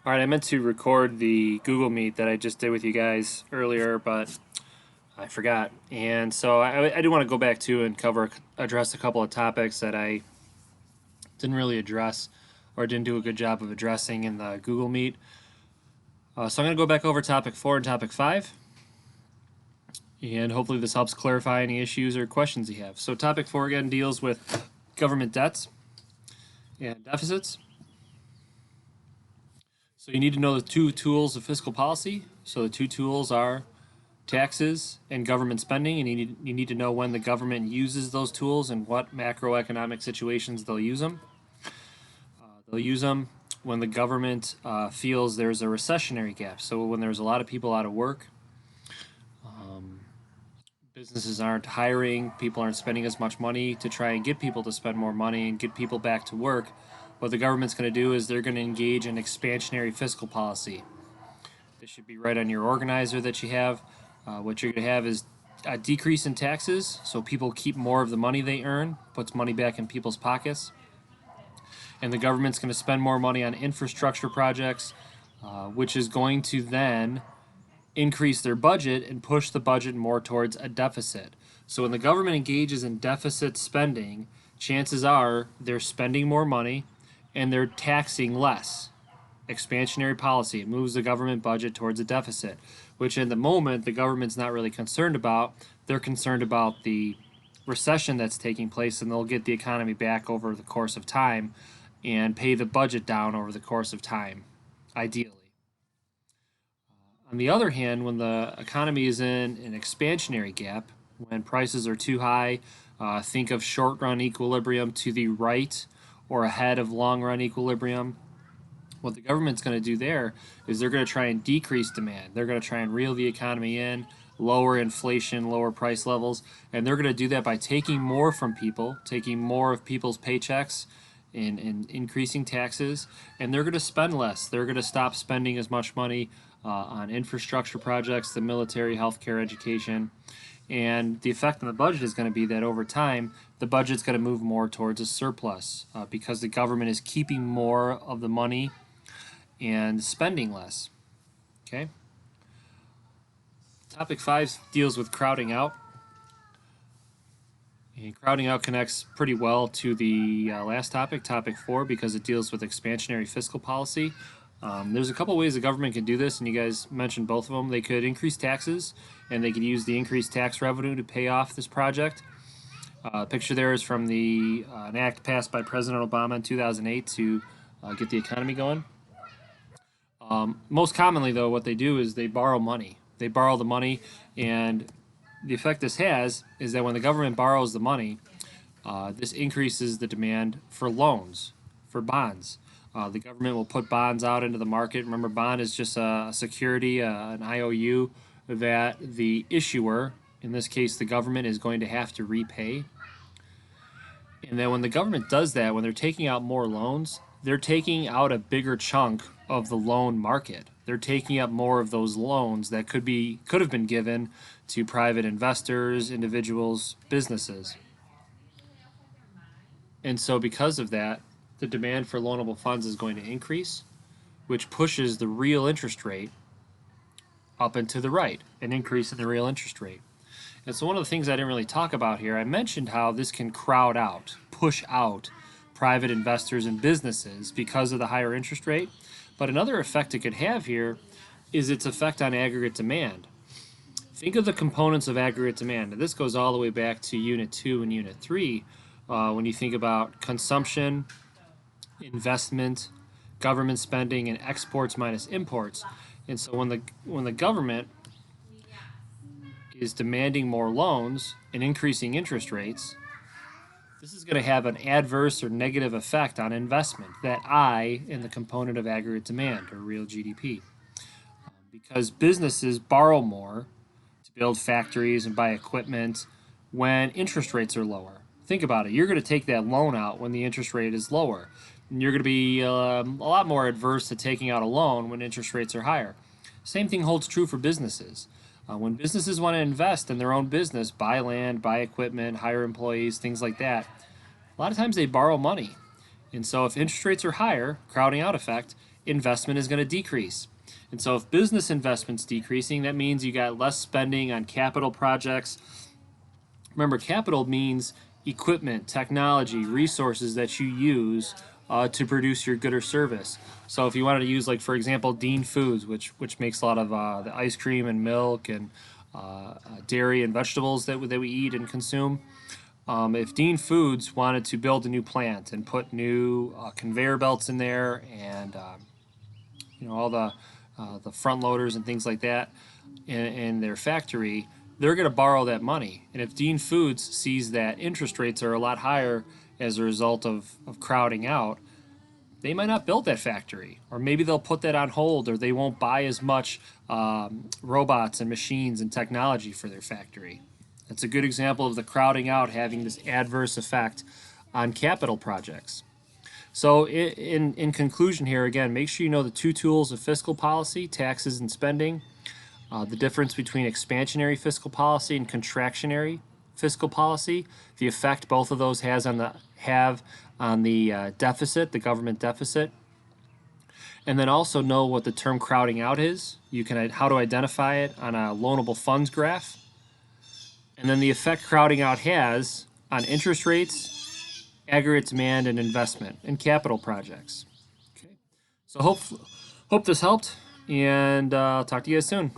All right, I meant to record the Google Meet that I just did with you guys earlier, but I forgot. And so I do want to go back to and address a couple of topics that I didn't really address or didn't do a good job of addressing in the Google Meet. So I'm going to go back over topic 4 and topic 5, and hopefully this helps clarify any issues or questions you have. So topic 4 again deals with government debts and deficits. So you need to know the two tools of fiscal policy. So the two tools are taxes and government spending, and you need to know when the government uses those tools and what macroeconomic situations they'll use them. They'll use them when the government feels there's a recessionary gap. So when there's a lot of people out of work, businesses aren't hiring, people aren't spending as much money to try and get people to spend more money and get people back to work. What the government's going to do is they're going to engage in expansionary fiscal policy. This should be right on your organizer that you have. What you're going to have is a decrease in taxes, so people keep more of the money they earn, puts money back in people's pockets. And the government's going to spend more money on infrastructure projects, which is going to then increase their budget and push the budget more towards a deficit. So when the government engages in deficit spending, chances are they're spending more money and they're taxing less. Expansionary policy, it moves the government budget towards a deficit, which in the moment the government's not really concerned about. They're concerned about the recession that's taking place, and they'll get the economy back over the course of time and pay the budget down over the course of time, ideally. On the other hand, when the economy is in an expansionary gap, when prices are too high, think of short run equilibrium to the right or ahead of long run equilibrium. What the government's going to do there is they're going to try and decrease demand. They're going to try and reel the economy in, lower inflation, lower price levels, and they're going to do that by taking more from people, taking more of people's paychecks and increasing taxes, and they're going to spend less. They're going to stop spending as much money on infrastructure projects, the military, healthcare, education. And the effect on the budget is going to be that over time, the budget's going to move more towards a surplus because the government is keeping more of the money and spending less. Okay. Topic 5 deals with crowding out. And crowding out connects pretty well to the last topic, topic 4, because it deals with expansionary fiscal policy. There's a couple ways the government can do this, and you guys mentioned both of them. They could increase taxes, and they could use the increased tax revenue to pay off this project. Picture there is from an act passed by President Obama in 2008 to get the economy going. Most commonly, though, what they do is they borrow money. They borrow the money, and the effect this has is that when the government borrows the money, this increases the demand for loans, for bonds. The government will put bonds out into the market. Remember, bond is just a security, an IOU that the issuer, in this case the government, is going to have to repay. And then when the government does that, when they're taking out more loans, they're taking out a bigger chunk of the loan market. They're taking up more of those loans that could have been given to private investors, individuals, businesses. And so because of that, the demand for loanable funds is going to increase, which pushes the real interest rate up and to the right, an increase in the real interest rate. And so one of the things I didn't really talk about here, I mentioned how this can crowd out, push out private investors and businesses because of the higher interest rate. But another effect it could have here is its effect on aggregate demand. Think of the components of aggregate demand. And this goes all the way back to Unit 2 and Unit 3 when you think about consumption, investment, government spending, and exports minus imports. And so when the government is demanding more loans and increasing interest rates, this is going to have an adverse or negative effect on investment, that I in the component of aggregate demand, or real GDP. Because businesses borrow more to build factories and buy equipment when interest rates are lower. Think about it. You're going to take that loan out when the interest rate is lower. And you're going to be a lot more adverse to taking out a loan when interest rates are higher. Same thing holds true for businesses. When businesses want to invest in their own business, buy land, buy equipment, hire employees, things like that, a lot of times they borrow money. And so if interest rates are higher, crowding out effect, investment is going to decrease. And so if business investment's decreasing, that means you got less spending on capital projects. Remember, capital means equipment, technology, resources that you use to produce your good or service. So if you wanted to use, like, for example, Dean Foods, which makes a lot of the ice cream and milk and dairy and vegetables that we eat and consume. If Dean Foods wanted to build a new plant and put new conveyor belts in there and all the front loaders and things like that in their factory, they're going to borrow that money. And if Dean Foods sees that interest rates are a lot higher as a result of crowding out, they might not build that factory, or maybe they'll put that on hold, or they won't buy as much robots and machines and technology for their factory. That's a good example of the crowding out having this adverse effect on capital projects. So in conclusion here, again, make sure you know the two tools of fiscal policy: taxes and spending, the difference between expansionary fiscal policy and contractionary fiscal policy, the effect both of those have on the deficit, the government deficit. And then also know what the term crowding out is. You can how to identify it on a loanable funds graph. And then the effect crowding out has on interest rates, aggregate demand, and investment in capital projects. Okay. So hope this helped, and I'll talk to you guys soon.